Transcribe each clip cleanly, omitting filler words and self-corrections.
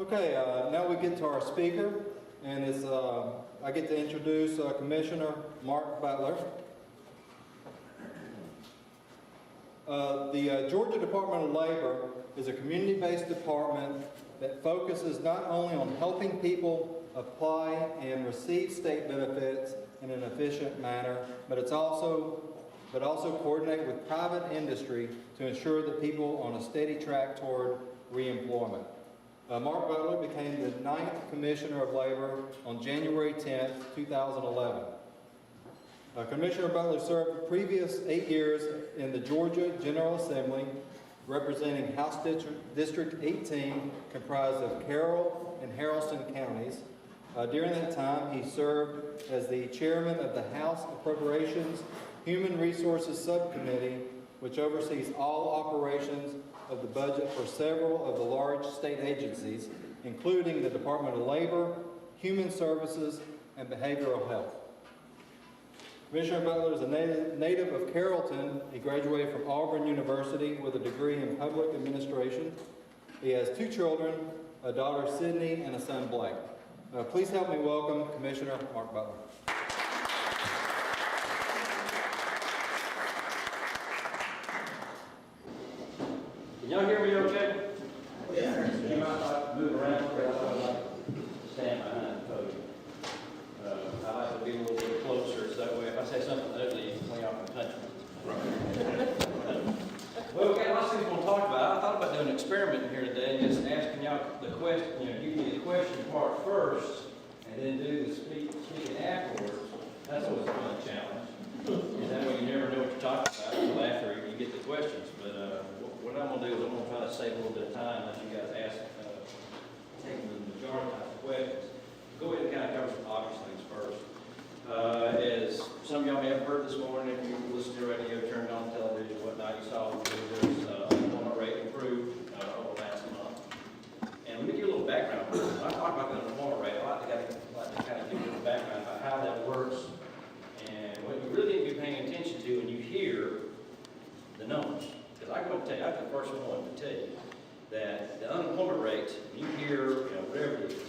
Okay, now we get to our speaker, and it's, I get to introduce Commissioner Mark Butler. The Georgia Department of Labor is a community-based department that focuses not only on helping people apply and receive state benefits in an efficient manner, but also coordinate with private industry to ensure that people on a steady track toward reemployment. Mark Butler became the 9th Commissioner of Labor on January 10, 2011. Commissioner Butler served the previous 8 years in the Georgia General Assembly, representing House District 18, comprised of Carroll and Haralson counties. During that time, he served as the chairman of the House Appropriations Human Resources Subcommittee, which oversees all operations of the budget for several of the large state agencies, including the Department of Labor, Human Services, and Behavioral Health. Commissioner Butler is a native of Carrollton. He graduated from Auburn University with a degree in public administration. He has 2 children, a daughter Sydney and a son Blake. Please help me welcome Commissioner Mark Butler. Can y'all hear me okay? Yeah. You might like to move around, or I like to stand behind the podium. I like to be a little bit closer, so that way if I say something ugly, you can play off and touch me. Well, we've got lots of things we'll talk about. I thought about doing an experiment here today and just asking y'all the question, give me the question part first, and then do the speaking afterwards. That's always a fun challenge. And that way you never know what you're talking about until after you get the questions. But what I'm going to do is I'm going to try to save a little bit of time, let you guys ask, take the majority of the questions. Go ahead and kind of cover some obvious things first. As some of y'all may have heard this morning, if you listened to radio, turned on television, whatnot, you saw there's unemployment rate improved over last month. And let me give you a little background. When I talk about the unemployment rate, I like to kind of give you a little background about how that works and what you really need to be paying attention to when you hear the numbers. Because I'm going to tell you, I'm the first one to tell you that the unemployment rate, when you hear, whatever it is,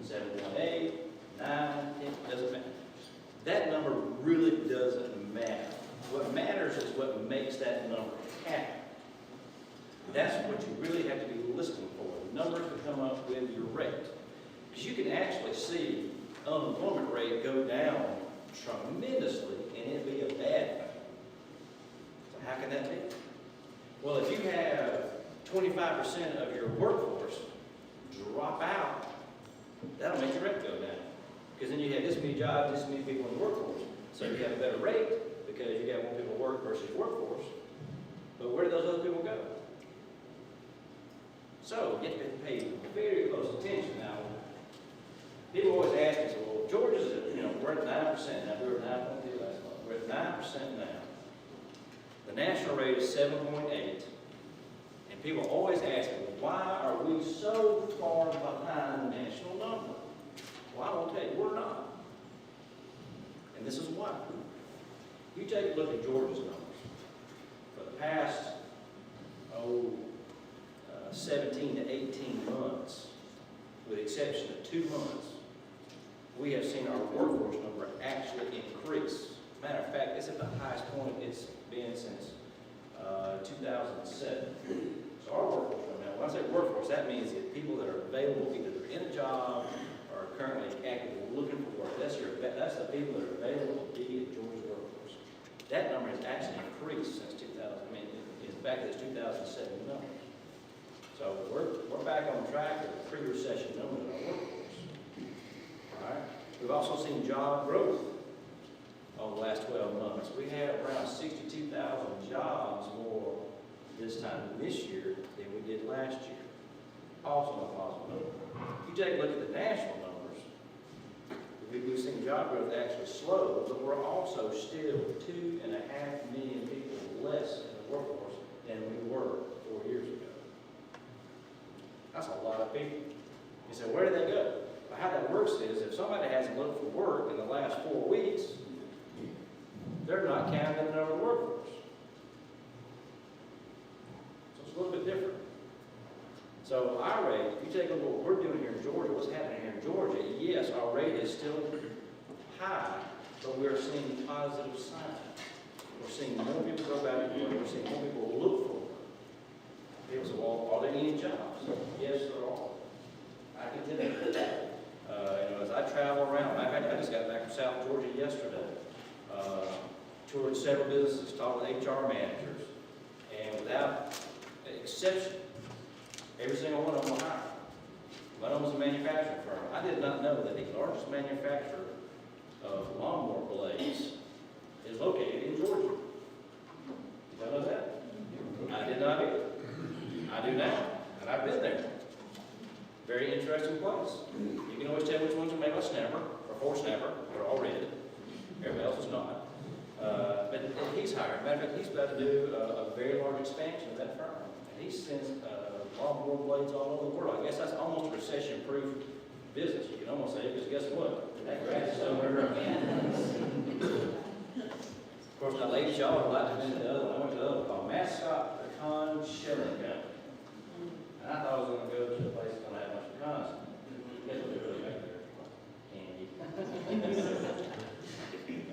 7.8, 9, 10, doesn't matter. That number really doesn't matter. What matters is what makes that number happen. That's what you really have to be listening for. The numbers that come up with your rate. Because you can actually see unemployment rate go down tremendously and it be a bad thing. So how can that be? Well, if you have 25% of your workforce drop out, that'll make your rate go down. Because then you have this many jobs, this many people in the workforce. So you have a better rate because you got more people work versus your workforce. But where do those other people go? So you have to pay very close attention. Now, people always ask me, so, well, Georgia's we're at 9% now. We were at 9.2 last month. We're at 9% now. The national rate is 7.8. And people always ask me, why are we so far behind the national number? Well, I will tell you, we're not. And this is why. You take a look at Georgia's numbers. For the past, 17 to 18 months, with the exception of 2 months, we have seen our workforce number actually increase. Matter of fact, it's at the highest point it's been since 2007. So our workforce number, now when I say workforce, that means that people that are available, either they're in a job or are currently actively looking for work. That's the people that are available to be in Georgia's workforce. That number has actually increased since 2000. It's back to its 2007 numbers. So we're back on track with the pre-recession numbers in our workforce. All right. We've also seen job growth over the last 12 months. We had around 62,000 jobs more this time this year than we did last year. Also a positive number. If you take a look at the national numbers, we've seen job growth actually slow, but we're also still 2.5 million people less in the workforce than we were 4 years ago. That's a lot of people. You say, where do they go? Well, how that works is if somebody hasn't looked for work in the last 4 weeks, they're not counted in the number of workforce. So it's a little bit different. So So our rate, if you take a look at what we're doing here in Georgia, what's happening here in Georgia, yes, our rate is still high, but we're seeing positive signs. We're seeing more people go back to work. We're seeing more people look for work. People say, well, are there any jobs? Yes, there are. I can tell you that. As I travel around, I just got back from South Georgia yesterday. Toured several businesses, talked with HR managers, and without exception, every single one of them will hire. One of them was a manufacturing firm. I did not know that the largest manufacturer of lawnmower blades is located in Georgia. Did y'all know that? I did not either. I do now, and I've been there. Very interesting place. You can always tell which ones are made by Snapper, or for Snapper. They're all red. Everybody else is not. But he's hired. Matter of fact, he's about to do a very large expansion of that firm. And he sends lawnmower blades all over the world. I guess that's almost a recession-proof business, you can almost say, because guess what? That grass is over there. Of course, now, ladies, y'all would like to visit the other one. I went to the other one called Mascot Pecan Shelling Company. And I thought I was going to go to a place that's going to have a bunch of pecans. Guess what they really make there? Candy.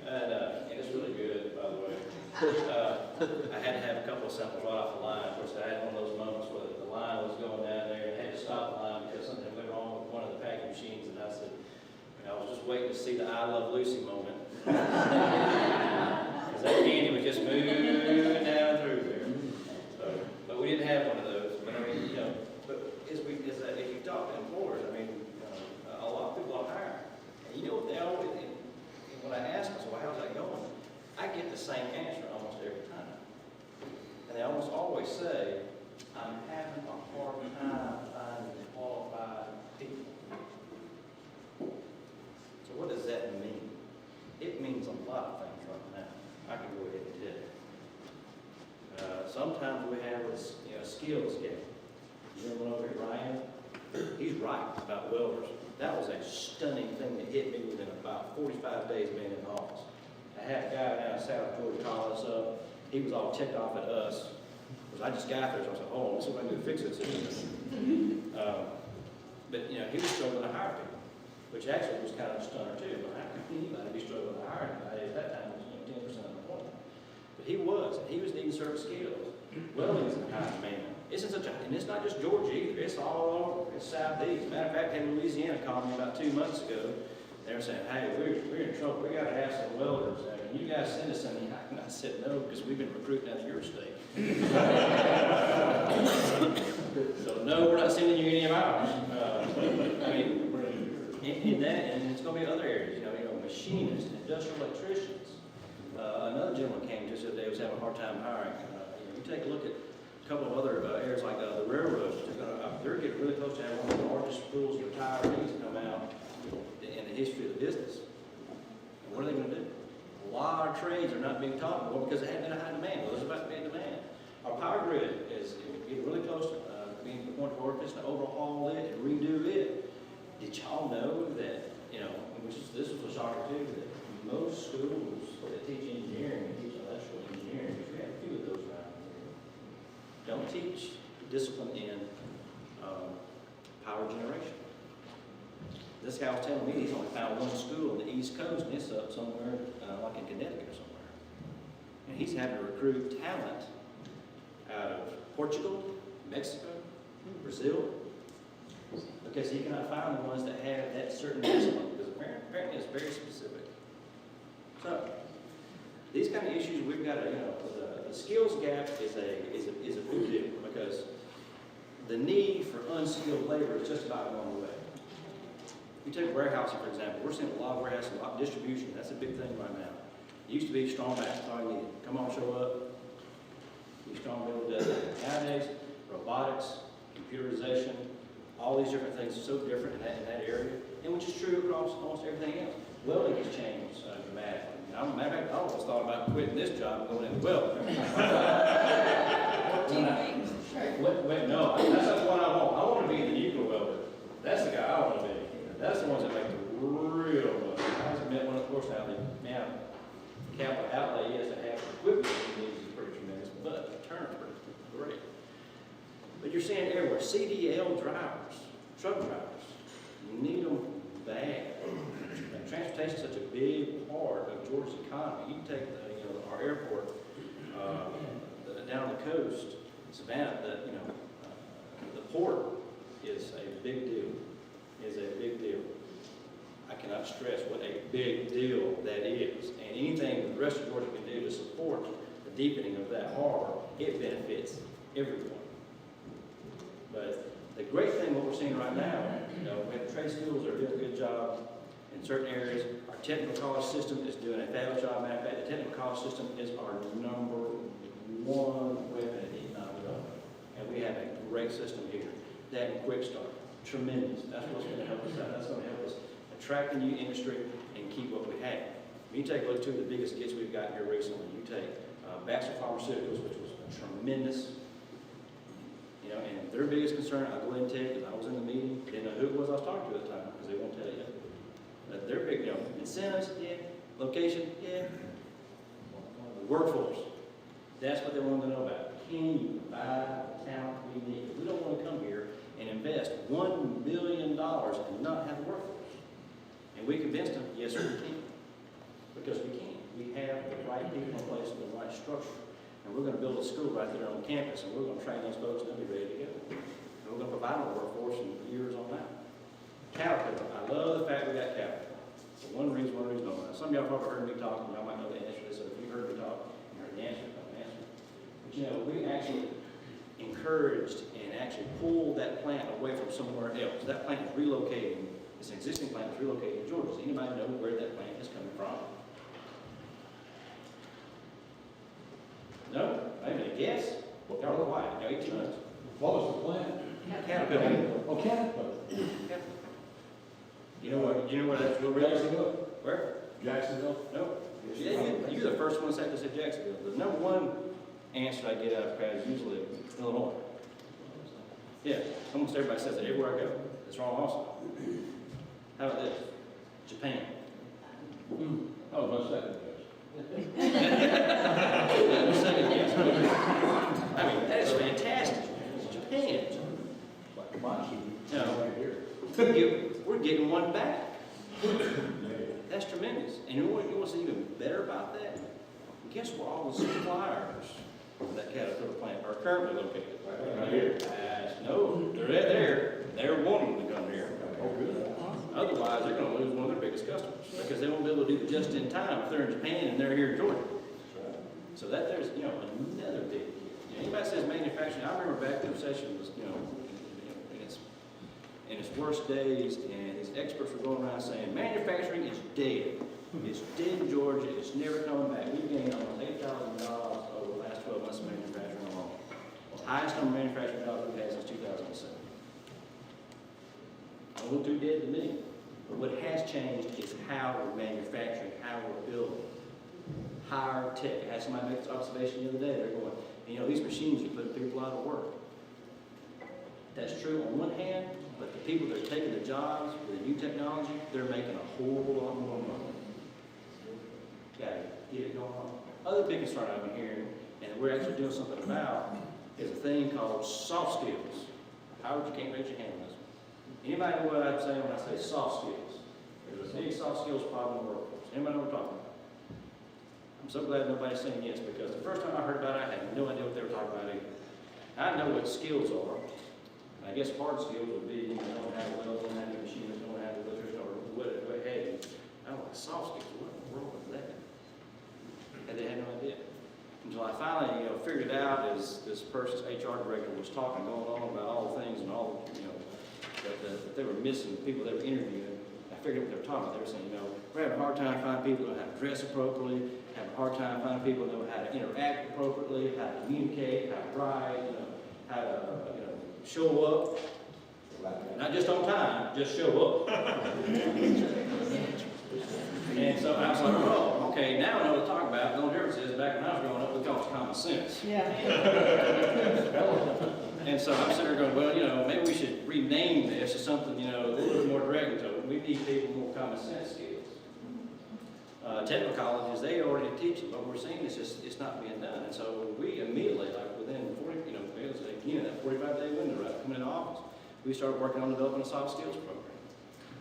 And it's really good, by the way. I had to have a couple of samples right off the line. Of course, I had one of those moments where the line was going down there, and I had to stop the line because something went wrong with one of the packing machines. And I said, I was just waiting to see the I Love Lucy moment. Because that candy was just moving down through there. So, but we didn't have one of those. But I mean, if you talk to employers, I mean, a lot of people are hiring. And you know what they always, and when I ask them, so how's that going? I get the same answer almost every time. And they almost always say, I'm having a hard time finding qualified people. So what does that mean? It means a lot of things right now. I can go ahead and tell you. Sometimes we have a skills gap. You remember over here, Ryan? He's right about welders. That was a stunning thing that hit me within about 45 days of being in office. I had a guy down in South Georgia call us up. He was all ticked off at us. Because I just got there, so I said, hold on, let's see if I can fix this. But, he was struggling to hire people, which actually was kind of a stunner too. But how could anybody be struggling to hire anybody? At that time, it was 10% of the point. But he was needing certain skills. Welding is in high demand. And it's not just Georgia either. It's all over. It's Southeast. Matter of fact, in Louisiana called me about 2 months ago. They were saying, hey, we're in trouble. We got to have some welders. Can you guys send us some? And I said, no, because we've been recruiting out of your state. So no, we're not sending you any of ours. In that, and it's going to be other areas. Machinists, industrial electricians. Another gentleman came just the other day, was having a hard time hiring. You take a look at a couple of other areas like the railroads. They're getting really close to having one of the largest pools of retirees come out in the history of the business. And what are they going to do? A lot of trades are not being taught anymore because they haven't been a high demand. Well, there's about to be a demand. Our power grid is getting really close to being to the point where we're just to overhaul it and redo it. Did y'all know that, this was a shocker too, that most schools that teach engineering and teach electrical engineering, which we have a few of those around here, don't teach discipline in power generation. This guy was telling me he's only found one school on the East Coast, and it's up somewhere like in Connecticut or somewhere. And he's having to recruit talent out of Portugal, Mexico, Brazil, because he cannot find the ones that have that certain discipline, because apparently it's very specific. So, these kind of issues we've got to, the skills gap is a big deal, because the need for unskilled labor is just about going away. You take warehousing, for example. We're seeing a lot of warehousing, a lot of distribution. That's a big thing right now. It used to be strong back, that's all you needed. Come on, show up. Be strong, build it. Nowadays, robotics, computerization, all these different things are so different in that area, and which is true across almost everything else. Welding has changed dramatically. Matter of fact, I almost thought about quitting this job and going into welding. No, that's not the one I want. I want to be the nuclear welder. That's the guy I want to be. That's the ones that make the real money. I just met one, of course, now the amount of capital outlay, yes, to have equipment that needs is pretty tremendous, but the return is pretty great. But you're seeing everywhere, CDL transportation is such a big part of Georgia's economy. You can take our airport down the coast, Savannah, the port is a big deal, I cannot stress what a big deal that is. And anything that the rest of Georgia can do to support the deepening of that harbor, it benefits everyone. But the great thing, what we're seeing right now, we have trade schools that are doing a good job in certain areas. Our technical college system is doing a fabulous job. Matter of fact, the technical college system is our number one weapon in economic development. And we have a great system here. That and Quick Start, tremendous. That's what's going to help us out. That's going to help us attract a new industry and keep what we have. When you take a look at two of the biggest gets we've got here recently, you take Baxter Pharmaceuticals, which was tremendous. And their biggest concern, I'll go ahead and tell you, because I was in the meeting, didn't know who it was I was talking to at the time, because they won't tell you. But their big, incentives, yeah. Location, yeah. Workforce. That's what they wanted to know about. Can you buy the talent we need? We don't want to come here and invest $1 billion and not have a workforce. And we convinced them, yes, we can. Because we can. We have the right people in place and the right structure. And we're going to build a school right there on campus, and we're going to train those folks, and they'll be ready to go. And we're going to provide a workforce in years on that. Capital. I love the fact we got capital. So one reason on that. Some of y'all probably heard me talk, and y'all might know the answer to this, so if you heard me talk, you heard the answer, don't answer. But we actually encouraged and actually pulled that plant away from somewhere else. That plant is relocating. It's an existing plant that's relocating to Georgia. Does anybody know where that plant is coming from? No? Maybe a guess? Y'all are quiet. 18 months. What was the plant? Caterpillar. Oh, Caterpillar. You know where that's real? Jacksonville? Where? Jacksonville? No. You're the first one to say this at Jacksonville. The number one answer I get out of the crowd is usually Illinois. Yeah, almost everybody says it everywhere I go. That's wrong also. How about this? Japan. Oh, my second guess. Second guess. I mean, that is fantastic. Japan. Like my shoe. No. Right here. We're getting one back. That's tremendous. And you know what's even better about that? Guess where all the suppliers of that Caterpillar plant are currently located? Right here. No, they're right there. They're wanting to come here. Oh, good. Otherwise, they're going to lose one of their biggest customers because they won't be able to do the just in time if they're in Japan and they're here in Georgia. So there's another big deal. Anybody says manufacturing, I remember back when the recession was in its worst days, and these experts were going around saying manufacturing is dead. It's dead in Georgia. It's never coming back. We've gained almost $8,000 over the last 12 months of manufacturing alone. The highest number of manufacturing jobs we've had since 2007. A little too dead to me. But what has changed is how we're manufacturing, how we're building. Higher tech. I had somebody make this observation the other day. They're going, these machines are putting people out of work. That's true on one hand, but the people that are taking the jobs with the new technology, they're making a whole lot more money. Got to get it going on. Other big concern I've been hearing, and we're actually doing something about, is a thing called soft skills. Howard, you can't raise your hand on this one. Anybody know what I'm saying when I say soft skills? There's a big soft skills problem in the workforce. Anybody know what we're talking about? I'm so glad nobody's saying yes, because the first time I heard about it, I had no idea what they were talking about either. I know what skills are. I guess hard skills would be, knowing how to weld, knowing how to do machines, knowing how to do electrician, or what have you. I was like, soft skills, what in the world is that? And they had no idea. Until I finally, figured it out as this person's HR director was talking, going on about all the things and all, that they were missing, the people they were interviewing. I figured what they were talking about. They were saying, we're having a hard time finding people who know how to dress appropriately, having a hard time finding people who know how to interact appropriately, how to communicate, how to write, how to, show up. Not just on time, just show up. And so I was like, oh, okay, now I know what to talk about. The only difference is back when I was growing up, we called it common sense. Yeah. And so I'm sitting there going, well, maybe we should rename this to something, a little bit more direct. So we need people with more common sense skills. Technical colleges, they already teach it, but we're seeing it's not being done. And so we immediately, like within 40, that 45-day window, right, coming into office, we started working on developing a soft skills program.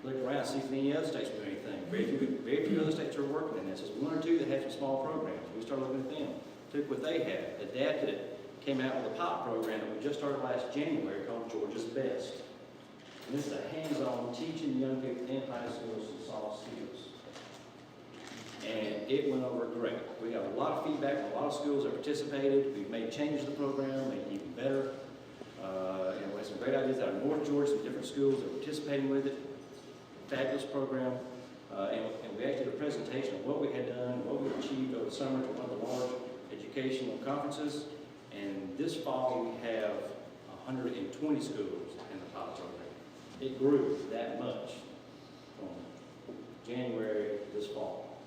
look around, see if any other states do anything. Very few other states are working in this. There's one or two that have some small programs. We started looking at them, took what they had, adapted it, came out with a pilot program that we just started last January called Georgia's Best. And this is a hands-on teaching young people in high schools some soft skills. And it went over great. We got a lot of feedback from a lot of schools that participated. We've made changes to the program, made it even better. We had some great ideas out of North Georgia, some different schools that are participating with it. Fabulous program. And we actually did a presentation of what we had done, what we achieved over the summer to one of the large educational conferences. And this fall we have 120 schools in the pilot program. It grew that much from January to this fall.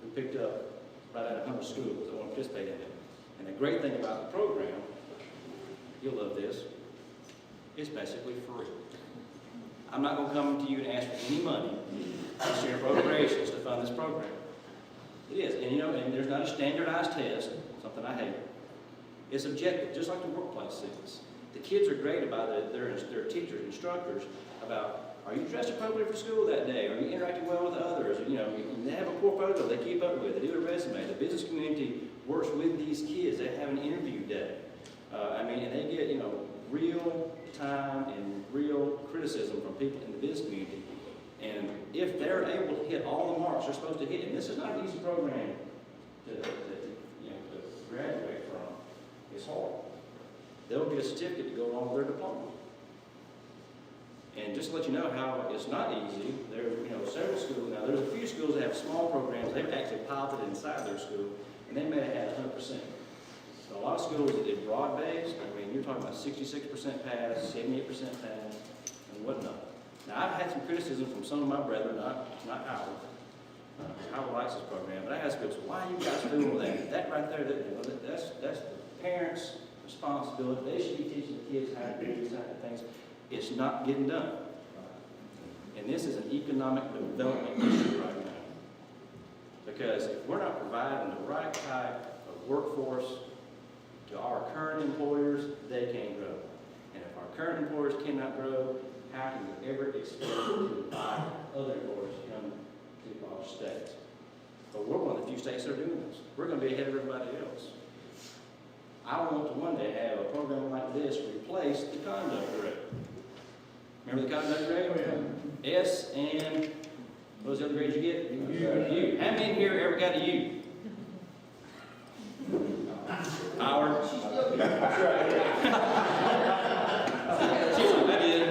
We picked up right at 100 schools that want to participate in it. And the great thing about the program, you'll love this, it's basically free. I'm not going to come to you and ask for any money to share appropriations to fund this program. It is, and there's not a standardized test, something I hate. It's objective, just like the workplace is. The kids are great about it, their teachers, instructors, about, are you dressed appropriately for school that day? Are you interacting well with others? They have a portfolio they keep up with, they do a resume. The business community works with these kids. They have an interview day. And they get, real time and real criticism from people in the business community. And if they're able to hit all the marks they're supposed to hit, and this is not an easy program to graduate from, it's hard. They'll get a certificate to go along with their diploma. And just to let you know how it's not easy, there are several schools now. There's a few schools that have small programs. They've actually piloted inside their school, and they may have had 100%. So a lot of schools that did broad-based, you're talking about 66% pass, 78% pass, and whatnot. Now, I've had some criticism from some of my brethren, not Howard. Howard likes this program, but I ask people, why are you guys fooling with that? That right there, that's the parents' responsibility. They should be teaching the kids how to do these type of things. It's not getting done. And this is an economic development issue right now. Because if we're not providing the right type of workforce to our current employers, they can't grow. And if our current employers cannot grow, how can we ever expect to buy other employers to come to our state? But we're one of the few states that are doing this. We're going to be ahead of everybody else. I want to one day have a program like this replace the conduct rate. Remember the conduct rate? Oh, yeah. S and what was the other grade you get? U. How many here ever got a U? Howard? I did.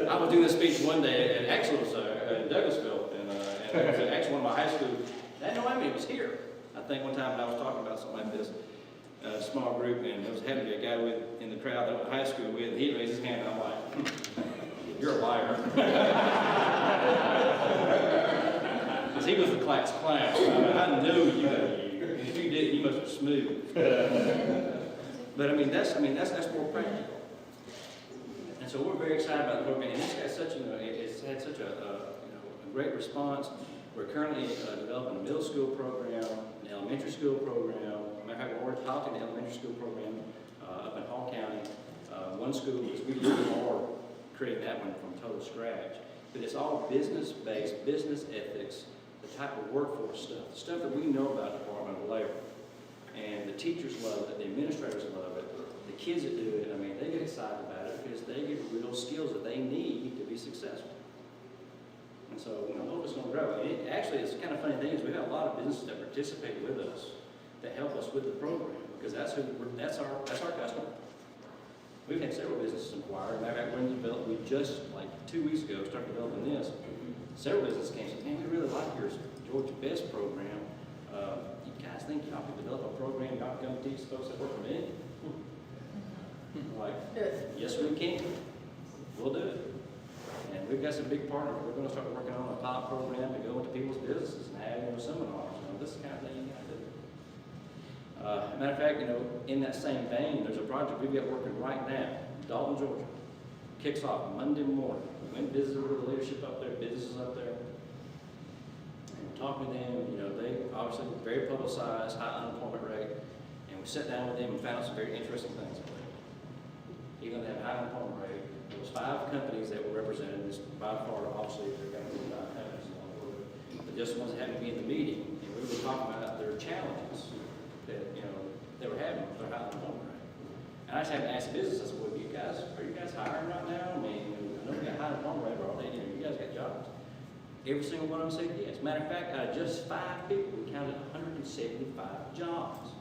I was doing a speech one day at Axel's in Douglasville, and it was actually one of my high schools. I didn't know how many was here. I think one time when I was talking about something like this, small group, and there was having a guy in the crowd that I went to high school with, and he raised his hand, and I'm like, you're a liar. Because he was the class clown. I knew you had a U, and if you didn't, you must have smooth. But that's more practical. And so we're very excited about the program, and it's got such it's had such a great response. We're currently developing a middle school program, an elementary school program. Matter of fact, we're already piloting the elementary school program up in Hall County. One school, we are creating that one from total scratch. But it's all business-based, business ethics, the type of workforce stuff, the stuff that we know about the Department of Labor. And the teachers love it, the administrators love it, the kids that do it, they get excited about it because they get real skills that they need to be successful. And so, hope it's going to grow. And it's kind of funny thing is we've got a lot of businesses that participate with us that help us with the program because that's our customer. We've had several businesses inquire. Matter of fact, we just like 2 weeks ago started developing this. Several businesses came and said, "Man, we really like your Georgia Best program. You guys think y'all could develop a program? Y'all can come teach folks that work for me?" I'm like, yes, we can. We'll do it. And we've got some big partners. We're going to start working on a pilot program to go into people's businesses and have seminars. This is the kind of thing you got to do. Matter of fact, in that same vein, there's a project we've got working right now, Dalton, Georgia. Kicks off Monday morning. We went and visited with the leadership up there, businesses up there. And we're talking to them. They obviously very publicized, high unemployment rate. And we sat down with them and found out some very interesting things. Even though they have a high unemployment rate, those was 5 companies that were represented. This by far, obviously, there are going to be 5 companies in the world, but just the ones that happened to be in the meeting, and we were talking about their challenges that, you know, they were having with their high unemployment rate. And I just had to ask the business, I said, well, are you guys hiring right now? I mean, I know we got high unemployment rate, but all they, you guys got jobs. Every single one of them said yes. Matter of fact, out of just 5 people, we counted 175 jobs.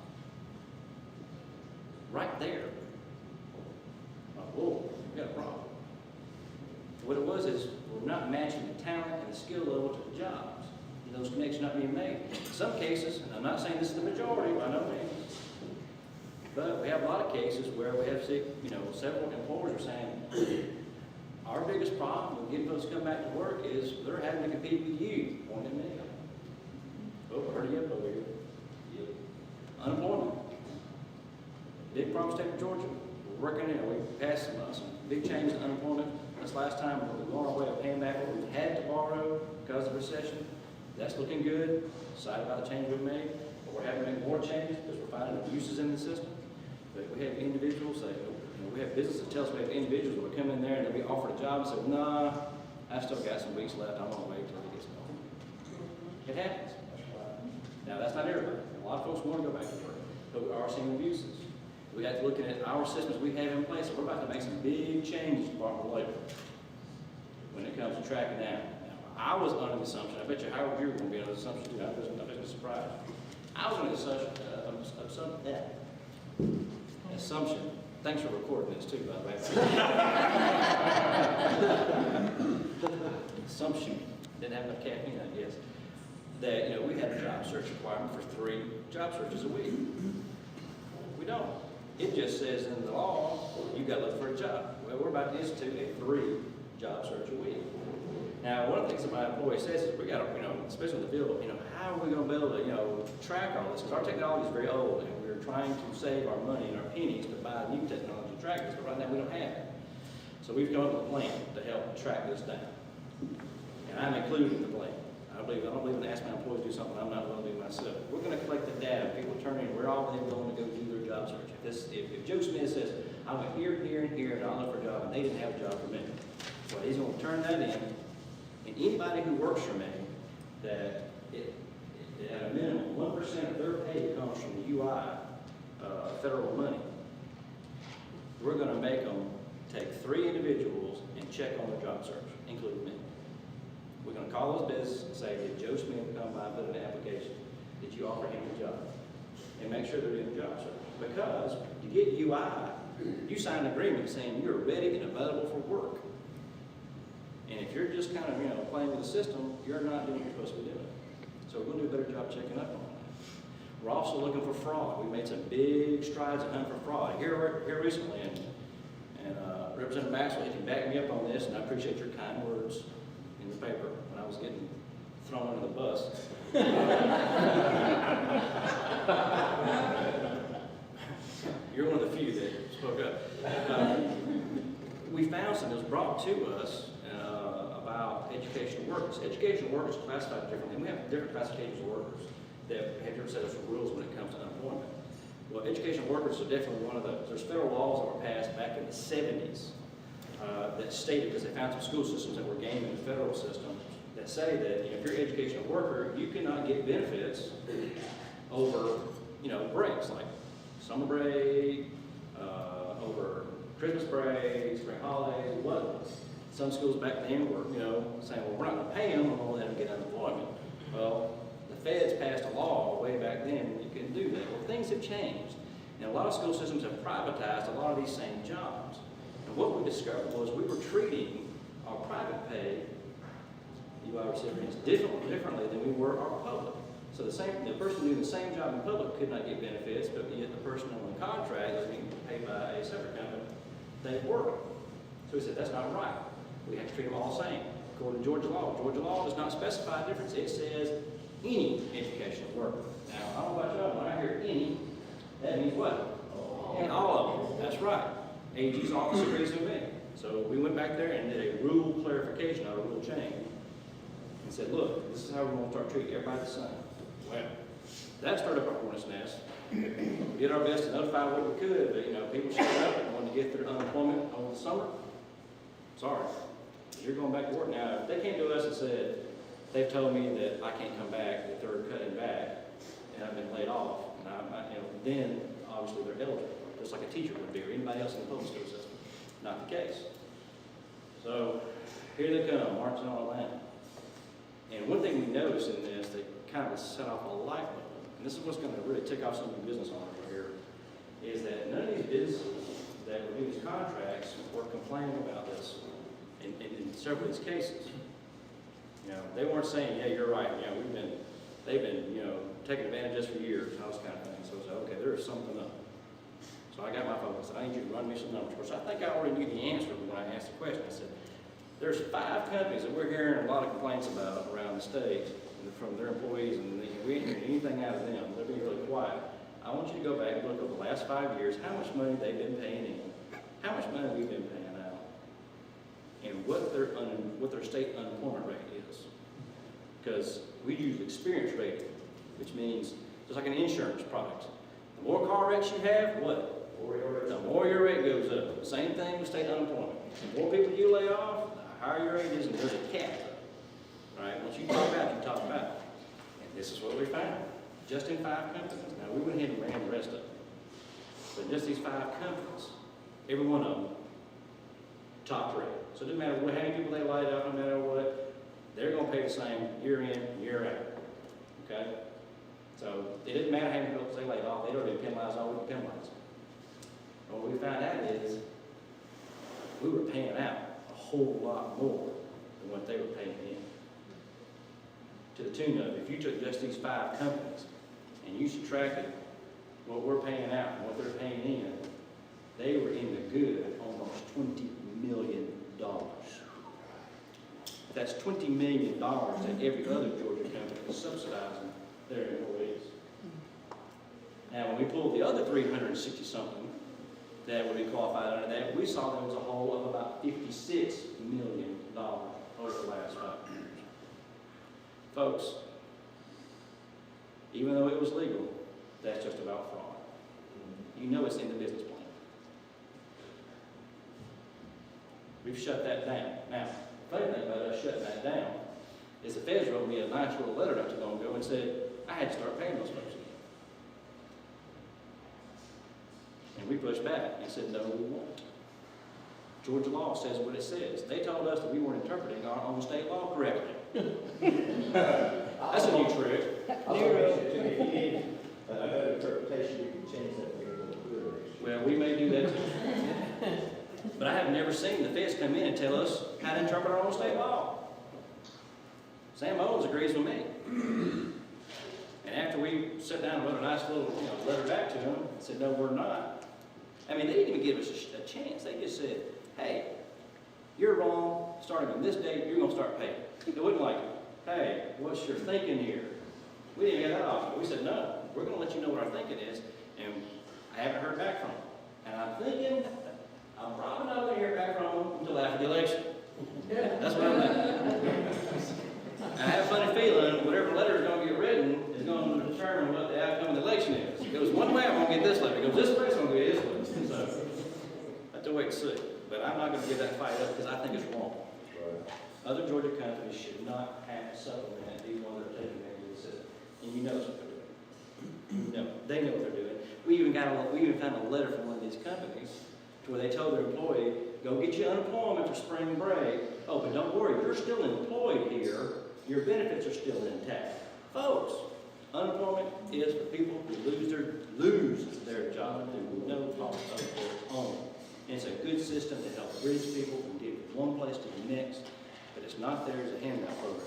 Right there. Like, whoa, we got a problem. What it was is we're not matching the talent and the skill level to the jobs. And those connections not being made. In some cases, and I'm not saying this is the majority, by no means, but we have a lot of cases where we have, several employers are saying, our biggest problem with getting folks to come back to work is they're having to compete with you more than me. Oh, I heard you up over here. Yep. Unemployment. Big problem state of Georgia. We're working we passed some big changes in unemployment. This last time we were on our way of paying back what we had to borrow because of the recession. That's looking good. Excited about the change we've made. But we're having to make more changes because we're finding abuses in the system. But we have individuals that, we have businesses that tell us we have individuals that will come in there and they'll be offered a job and say, nah, I've still got some weeks left. I'm going to wait until it gets going. It happens. Now, that's not everybody. A lot of folks want to go back to work, but we are seeing abuses. We have to look at our systems we have in place. We're about to make some big changes in Department of Labor when it comes to tracking down. Now, I was under the assumption, I bet you Howard, you were going to be under the assumption too. I was surprised. I was under the assumption. Thanks for recording this too, by the way. Assumption. Didn't have enough caffeine, I guess. That, we had a job search requirement for 3 job searches a week. We don't. It just says in the law, you've got to look for a job. Well, we're about to institute a 3 job search a week. Now, one of the things that my employee says is we got to, especially in the field, how are we going to be able to, track all this? Because our technology is very old and we're trying to save our money and our pennies to buy new technology to track this, but right now we don't have it. So we've come up with a plan to help track this down. And I'm included in the plan. I don't believe in asking my employees to do something I'm not willing to do myself. We're going to collect the data. People turn in, where all they willing to go do their job search. If Joe Smith says, I went here, here, and here, and I looked for a job, and they didn't have a job for me, well, he's going to turn that in. And anybody who works for me, that at a minimum, 1% of their pay comes from the UI, federal money. We're going to make them take 3 individuals and check on their job search, including me. We're going to call those businesses and say, did Joe Smith come by and put in an application? Did you offer him a job? And make sure they're doing the job search. Because to get UI, you sign an agreement saying you're ready and available for work. And if you're just kind of, playing with the system, you're not doing what you're supposed to be doing. So we're going to do a better job checking up on that. We're also looking for fraud. We made some big strides in hunting for fraud. Here recently, and Representative Maxwell, you can back me up on this, and I appreciate your kind words in the paper when I was getting thrown under the bus. You're one of the few that spoke up. We found something that was brought to us about educational workers. Educational workers are classified differently. We have different classifications of workers that have different sets of rules when it comes to unemployment. Well, educational workers are definitely one of those. There's federal laws that were passed back in the 70s that stated, because they found some school systems that were gaming the federal system, that say that if you're an educational worker, you cannot get benefits over, breaks like summer break, over Christmas break, spring holidays, what. Some schools back then were, saying, well, we're not going to pay them, we're going to let them get unemployment. Well, the feds passed a law way back then when you couldn't do that. Well, things have changed. And a lot of school systems have privatized a lot of these same jobs. And what we discovered was we were treating our private pay UI recipients differently than we were our public. So the person doing the same job in public could not get benefits, but yet the person on the contract was being paid by a separate company, they were. So we said, that's not right. We have to treat them all the same. According to Georgia law. Georgia law does not specify a difference. It says any educational worker. Now, I don't know about y'all, when I hear any, that means what? And all of them. That's right. AG's office agrees with me. So we went back there and did a rule clarification, not a rule change, and said, look, this is how we're going to start treating everybody the same. Well, that started up our hornet's nest. We did our best to notify what we could, but people showed up and wanted to get their unemployment over the summer. sorry, you're going back to work now. If they came to us and said, they've told me that I can't come back, that they're cutting back, and I've been laid off, and then obviously they're eligible, just like a teacher would be, or anybody else in the public school system. Not the case. So here they come, marching on Atlanta. And one thing we noticed in this that kind of set off a light bulb, and this is what's going to really tick off some of the business owners right here, is that none of these businesses that were doing these contracts were complaining about this in several of these cases. You know, they weren't saying, yeah, you're right, you know, they've been, you know, taking advantage of us for years, and all this kind of thing. So I said, okay, there is something up. So I got my focus. I need you to run me some numbers. Of course, I think I already knew the answer when I asked the question. I said, there's 5 companies that we're hearing a lot of complaints about around the state from their employees, and we ain't hearing anything out of them. They're being really quiet. I want you to go back and look over the last 5 years, how much money they've been paying in, how much money we've been paying out, and what their state unemployment rate is. Because we use experience rating, which means just like an insurance product. The more car wrecks you have, what? The more your rate goes up. Same thing with state unemployment. The more people you lay off, the higher your rate is, and there's a cap. Right? Once you talk about it, you talk about it. And this is what we found. Just in 5 companies. Now, we went ahead and ran the rest of them. But just these 5 companies, every one of them, top rate. So it doesn't matter how many people they laid off, no matter what, they're going to pay the same year in, year out. Okay? So it didn't matter how many people they laid off, they'd already been penalized, all we been penalized. And what we found out is we were paying out a whole lot more than what they were paying in. To the tune of, if you took just these 5 companies and you subtracted what we're paying out and what they're paying in, they were in the good almost $20 million. That's $20 million that every other Georgia company is subsidizing their employees. Now, when we pulled the other 360-something that would be qualified under that, we saw there was a hole of about $56 million over the last 5 years. Folks, even though it was legal, that's just about fraud. You know it's in the business plan. We've shut that down. Now, the funny thing about us shutting that down is the feds wrote me a nice little letter not too long ago and said I had to start paying those folks again. And we pushed back and said, no, we won't. Georgia law says what it says. They told us that we weren't interpreting our own state law correctly. That's a new trick. If you need another interpretation, you can change that to a little clearer. Well, we may do that too. But I have never seen the feds come in and tell us how to interpret our own state law. Sam Owens agrees with me. And after we sat down and wrote a nice little letter back to them and said, no, we're not. I mean, they didn't even give us a chance. They just said, hey, you're wrong. Starting on this date, you're going to start paying. It wasn't like, hey, what's your thinking here? We didn't get that option. We said, no, we're going to let you know what our thinking is. And I haven't heard back from them. And I'm thinking, I'm probably not going to hear back from them until after the election. That's what I'm thinking. I have a funny feeling whatever letter is going to get written is going to determine what the outcome of the election is. It goes one way, I'm going to get this letter. It goes this way, it's going to get this way. So, I have to wait and see. But I'm not going to give that fight up because I think it's wrong. Other Georgia companies should not have to supplement these ones that are taking advantage of the system. And you know what they're doing. No, they know what they're doing. We even found a letter from one of these companies to where they told their employee, go get you unemployment for spring break. Oh, but don't worry, you're still employed here. Your benefits are still intact. Folks, unemployment is for people who lose their job through no fault of their own. And it's a good system to help bridge people from getting from one place to the next, but it's not there as a handout program.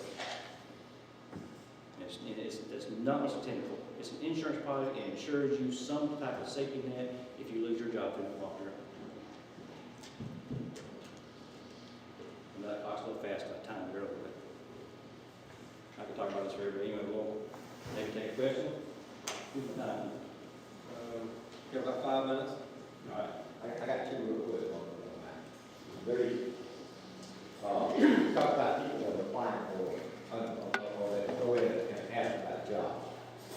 It's not what's intended for. It's an insurance product. It insures you some type of safety net if you lose your job through no fault of your own. And that clock's a little fast. I timed it earlier. I could talk about this forever. Anyway, we'll maybe take a question. You have about 5 minutes. All right. I got 2 real quick on that. Very, you talk about people applying for or that go in and ask about jobs.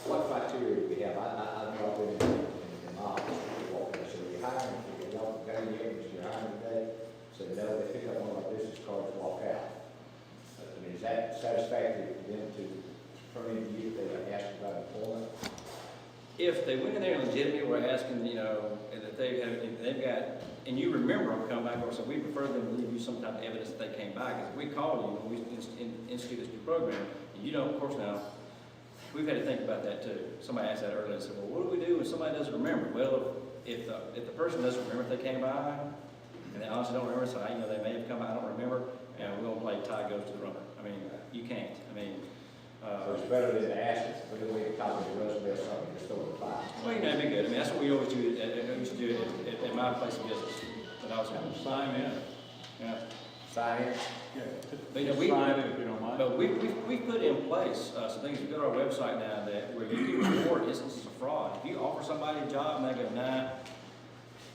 What criteria do we have? I've brought them in my office. What can I say? You're hiring, you're hiring today. So no, they pick up one of cards, walk out. I mean, is that satisfactory for them to turn into you if they ask about employment? If they went in there and legitimately were asking, you know, and that they have, if they've got, and you remember them come back, or so we prefer them to leave you some type of evidence that they came back. Because if we call you when we institute this new program, and you don't, of course now, we've had to think about that too. Somebody asked that earlier and said, well, what do we do when somebody doesn't remember? Well, if the person doesn't remember if they came by, and they honestly don't remember, so you know, they may have come by, I don't remember, and we're gonna play tie goes to the runner. I mean, you can't. I mean, So it's better than to ask it, but then we copy the resume or something, just throw it in the file. well, you know, it'd be good. I mean, that's what we always do, used to do at my place of business. But I was having to sign in. Yeah. Sign in? But, you know, Sign in if you don't mind. But we've put in place some things. You go to our website now that where you can report instances of fraud. If you offer somebody a job and they go, nah,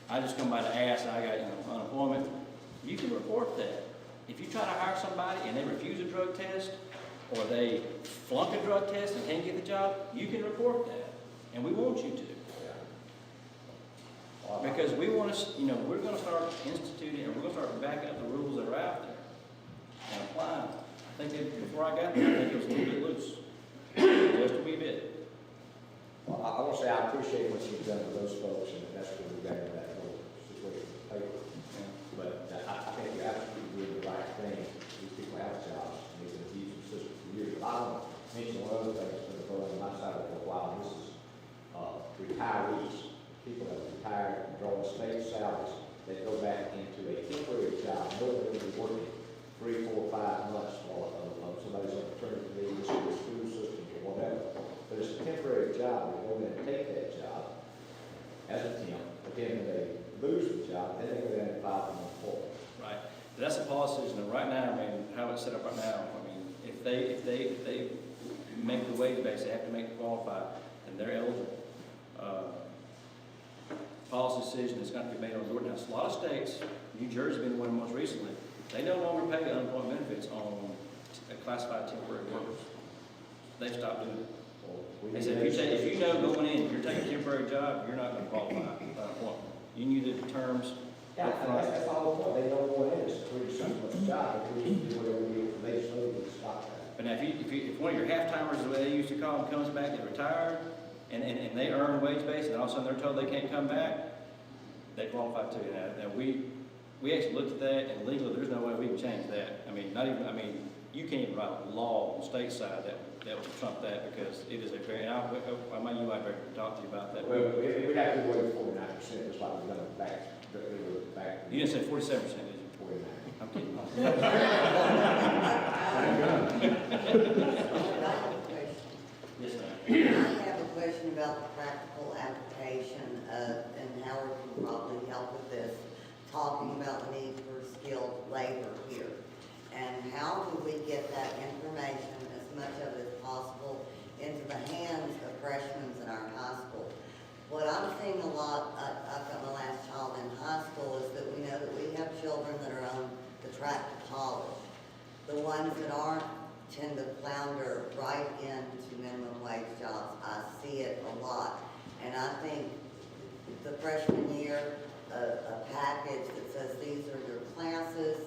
I just come by to ask and I got, you know, unemployment, you can report that. If you try to hire somebody and they refuse a drug test, or they flunk a drug test and can't get the job, you can report that. And we want you to. Because we want to, you know, we're going to start instituting, and we're going to start backing up the rules that are out there and applying. I think that before I got there, I think it was a little bit loose. Just a wee bit. Well, I want to say I appreciate what you've done for those folks, and that's what we got in that whole situation with paper. Yeah. But I think you're absolutely doing the right thing. These people have jobs, and they've been using the system for years. But I want to mention one other thing that's been going on my side of it for a while, and this is retirees. People that are retired and drawing state salaries that go back into a temporary job, knowing they're going to be working 3, 4, 5 months while somebody's on maternity leave, or the school system, or whatever. But it's a temporary job. They go in and take that job as a temp, but then when they lose the job, then they go down and file for unemployment. Right. But that's a policy decision. And right now, I mean, how it's set up right now, I mean, if they make the wage base, they have to make the qualified, then they're eligible. Policy decision is going to be made on the ordinance. A lot of states, New Jersey being one most recently, they no longer pay unemployment benefits on classified temporary workers. They've stopped doing it. Well, They said, if you know going in, you're taking a temporary job, you're not going to qualify for unemployment. You knew the terms. Yeah, that's all the point. They don't go in, it's a pretty much job, if we do whatever we do, they just know we stop that. But now, if one of your half-timers, the way they used to call them, comes back, they retired, and they earn wage base, and all of a sudden they're told they can't come back, they qualify too. Now we actually looked at that, and legally, there's no way we can change that. I mean, you can't even write a law on the state side that would trump that, because it is a very, I might you might better talk to you about that. Well, we have to wait 49%, just like we've done back. You didn't say 47%, did you? 49. I'm kidding. Yes, ma'am. I have a question about the practical application of, and Howard can probably help with this, talking about the need for skilled labor here. And how do we get that information, as much of it as possible, into the hands of freshmen in our high school? What I'm seeing a lot, I've got my last child in high school, is that we know that we have children that are on the track to college. The ones that aren't tend to flounder right into minimum wage jobs. I see it a lot. And I think the freshman year, a package that says these are your classes,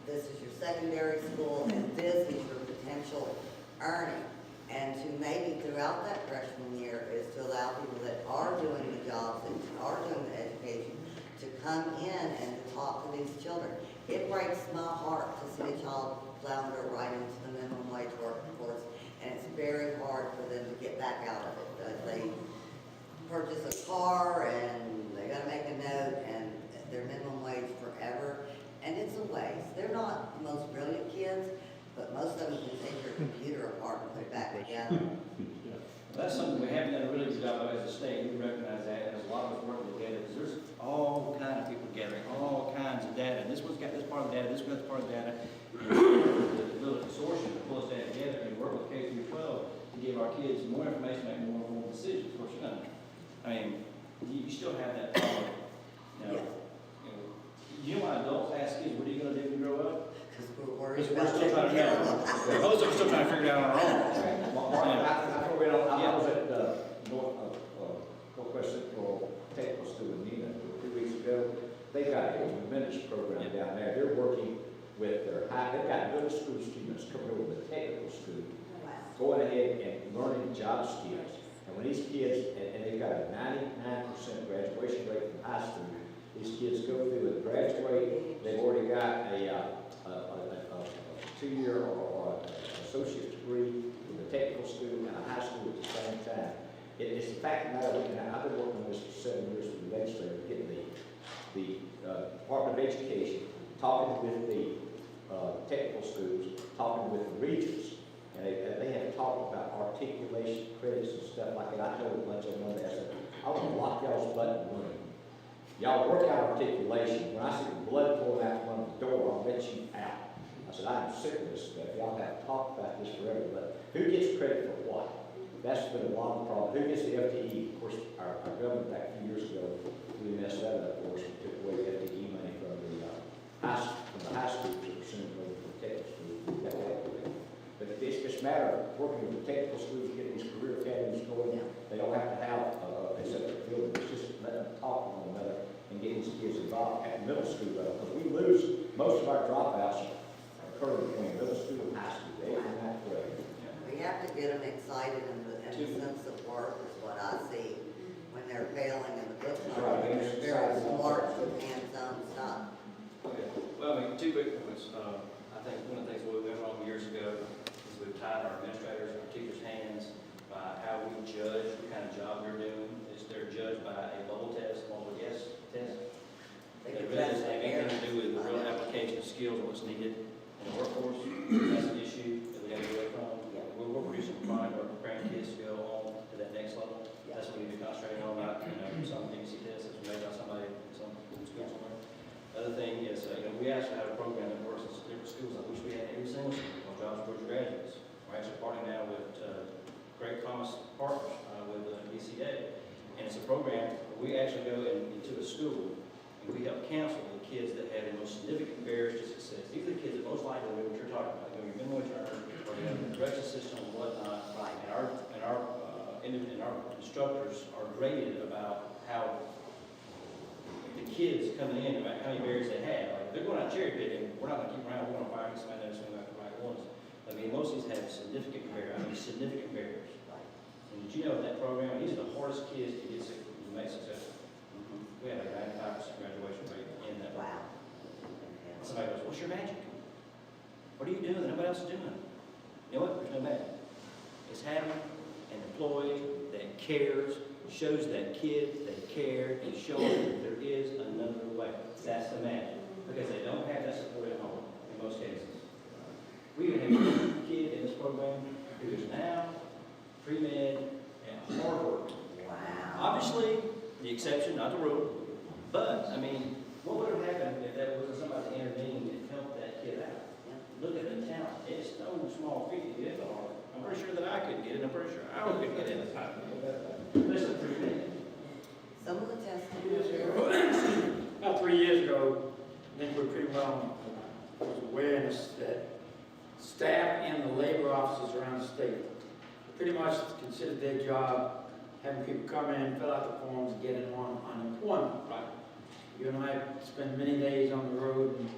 this is your secondary school, and this is your potential earning. And to maybe throughout that freshman year is to allow people that are doing the jobs and are doing the education to come in and to talk to these children. It breaks my heart to see a child flounder right into the minimum wage workforce, and it's very hard for them to get back out of it. They purchase a car and they gotta make a note and they're minimum wage forever, and it's a waste. They're not the most brilliant kids, but most of them can take your computer apart and put it back together. That's something we haven't done a really good job of as a state. We recognize that, and there's a lot of us working together, because there's all kind of people gathering all kinds of data. And this one's got this part of the data, this one's got this part of the data. The little consortium to pull us that together and work with K through 12 to give our kids more information, make more informed decisions. Of course, I mean, you still have that problem. You know why adults ask kids, what are you going to do when you grow up? Because we're worried Because we're about still trying to taking care know. of them. Most of us are still trying to figure it out on our own. I was at Northwest Central Technical School in Nina 2 weeks ago. They got a tremendous program down there. They're working with their they've got middle school students coming over the technical school, Wow. going ahead and learning job skills. And when these kids, and they've got a 99% graduation rate from high school, these kids go through and graduate, they've already got a 2-year or associate degree in the technical school and a high school at the same time. It's the fact of the matter, I've been working on this for 7 years with the legislature, getting the Department of Education, talking with the technical schools, talking with the regions, and they have talked about articulation credits and stuff like that. I told luncheon Monday, I said, I want to lock y'all's butt in the room. Y'all work out articulation. When I see the blood pouring out from the door, I'll let you out. I said, I'm sick of this stuff. Y'all have talked about this forever, but who gets credit for what? That's been a lot of problem. Who gets the FTE? Of course, our government back a few years ago really messed that up, of course, and took away the FTE money from the high school to send it over to the technical school. But it's a matter of working with the technical schools, getting these career academies going. They don't have to have a separate building. It's just letting them talk to one another and getting these kids involved at the middle school level. Because we lose most of our dropouts occur between middle school and high school. They ain't that way. We have to get them excited and the sense of work is what I see when they're failing in the book. Right. They're very smart with hands-on stuff. Okay. Well, I mean, two big points. I think one of the things we went wrong years ago is we've tied our administrators, our teachers' hands by how we judge what kind of job they're doing. Is they're judged by a bubble test, multiple guess test. They It can really test doesn't have their anything to do with the real application of skills or what's needed in the workforce. That's an issue that we have to get away from. We're producing a product or preparing kids to go on to that next level. That's what we need to concentrate on, not, some ABC tests that's made by somebody in some school somewhere. The other thing is, we actually have a program that works in different schools. I wish we had every single school on jobs towards graduates. We're actually partnering now with Great Promise Partners with BCA. And it's a program where we actually go into a school and we help counsel the kids that have the most significant barriers to success. These are the kids that most likely know what you're talking about. You've been with her, or you have the correction system and whatnot. Right. And our instructors are graded about how the kids coming in, about how many barriers they have. Like, if they're going out cherry picking, we're not going to keep around. We're going to fire somebody that's going to the right ones. I mean, most of these have significant barriers. And did you know that program, these are the hardest kids to get make successful. We have a 95% graduation rate in that. Wow. Somebody goes, what's your magic? What are you doing that nobody else is doing? You know what? There's no magic. It's having an employee that cares, shows that kid they care, and shows that there is another way. That's the magic. Because they don't have that support at home in most cases. We even have a kid in this program who is now pre-med and Harvard. Wow. Obviously, the exception, not the rule. But, I mean, what would have happened if that wasn't somebody that intervened and helped that kid out? Look at the talent. It's no small feat to get into Harvard. I'm pretty sure that I couldn't get it. I'm pretty sure I couldn't get in. Listen, pre-med. Some of the testing. About 3 years ago, I think we pretty well was awareness that staff and the labor offices around the state pretty much considered their job having people come in, fill out the forms, and get in on unemployment. Right. You and I spent many days on the road, and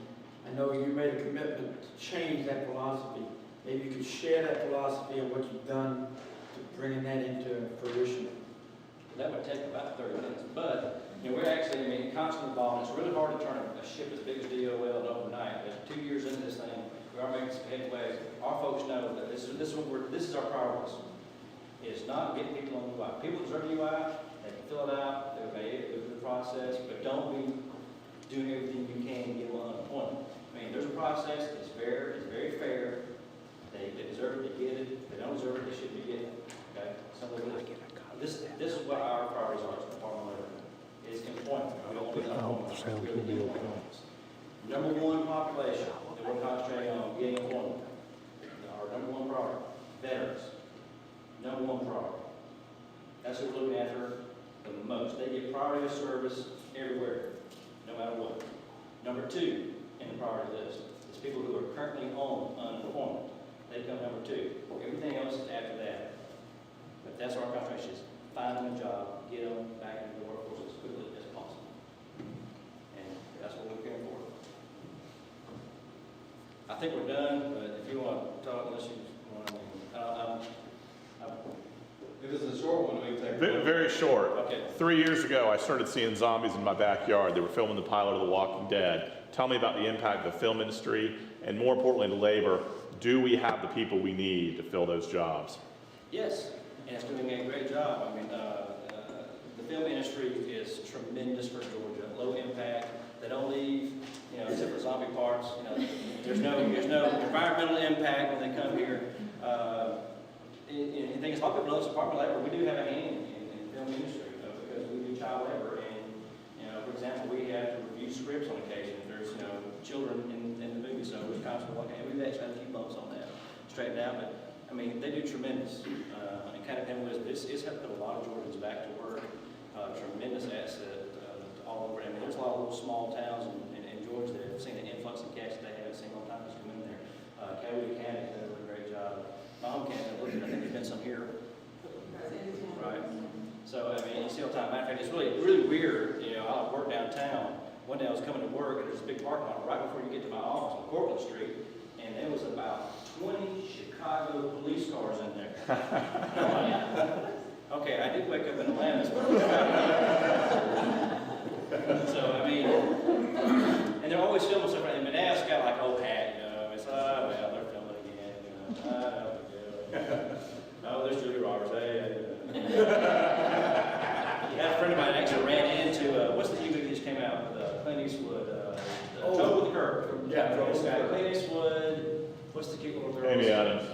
I know you made a commitment to change that philosophy. Maybe you could share that philosophy and what you've done to bringing that into fruition. That would take about 30 minutes. But, we're actually, constantly involved. It's really hard to turn a ship as big as DOL overnight. But 2 years into this thing, we are making some headway. Our folks know that this is our priorities. It's not getting people on UI. People deserve UI. They can fill it out. They're okay, go through the process. But don't be doing everything you can to get them unemployment. There's a process. It's fair. It's very fair. They deserve it. They get it. If they don't deserve it, they should be getting it. Okay? This is what our priorities are as the Department of Labor. Is employment. We don't want to be unemployment. Really need employment. Number one population that we're concentrating on getting employment. Our number one priority. Veterans. Number one priority. That's what we're looking after the most. They get priority of service everywhere, no matter what. Number two in the priority list is people who are currently on unemployment. They come number two. Everything else is after that. But that's our concentration is find them a job, get them back into the workforce as quickly as possible. And that's what we're caring for. think we're done, but if you want to talk, unless you want, If it's a short one, we can take. Very short. Okay. 3 years ago, I started seeing zombies in my backyard. They were filming the pilot of The Walking Dead. Tell me about the impact of the film industry, and more importantly, to labor. Do we have the people we need to fill those jobs? yes, and it's doing a great job. I mean, the film industry is tremendous for Georgia, low impact. They don't leave, except for zombie parts. There's no environmental impact when they come here. The thing is, a lot of people know it's Department of Labor. We do have a hand in the film industry because we do child labor, and for example, we have to review scripts on occasion. If there's children in the movie, so we're constantly looking, and we've actually had a few bumps on that, straightened out. But I mean, they do tremendous. And kind of it's helped put a lot of Georgians back to work. Tremendous asset all over. I mean, there's a lot of little small towns in Georgia that have seen the influx of cats that they haven't seen all the time just come in there. Coweta County's done a really great job. My home county, I think there's been some here. Right. So, I mean, you see all the time. Matter of fact, it's really weird. I work downtown. One day I was coming to work, and there's a big parking lot right before you get to my office on Cortlandt Street, and there was about 20 Chicago police cars in there. Okay, I did wake up in Atlanta. So, I mean, and they're always filming stuff. I mean, now it's got like old hat, It's, well, they're filming again, Oh, there's Julie Roberts. Hey. I had a friend of mine actually ran into, what's the movie that just came out with Clint Eastwood? Trouble with the Curve. Yeah, Trouble with the Curve. Clint Eastwood, what's the cute little girl? Amy Adams.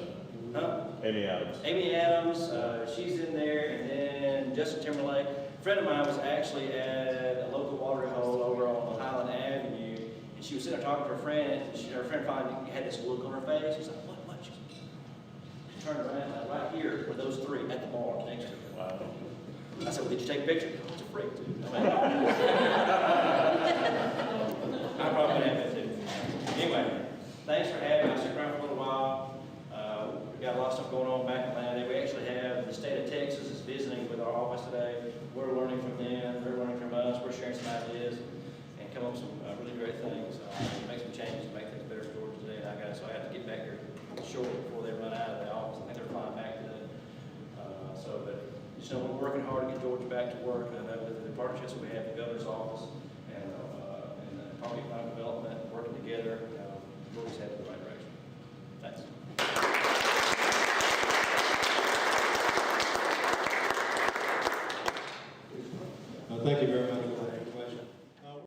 Huh? Amy Adams. Amy Adams, she's in there, and then Justin Timberlake. A friend of mine was actually at a local watering hole over on Highland Avenue, and she was sitting there talking to her friend, and her friend finally had this look on her face. She's like, what? She turned around, and right here were those three at the bar next to her. Wow. I said, well, did you take a picture? Oh, it's a freak, too. I probably have that, too. Anyway, thanks for having me. I'll stick around for a little while. We've got a lot of stuff going on back in Atlanta. We actually have the state of Texas is visiting with our office today. We're learning from them. They're learning from us. We're sharing some ideas and come up with some really great things. Make some changes to make things better for Georgia today. So I have to get back here short before they run out of the office. I think they're flying back today. But we're working hard to get Georgia back to work. And I know with the partnerships we have, the governor's office and the Department of Economic Development working together, Georgia's headed in the right direction. Thanks.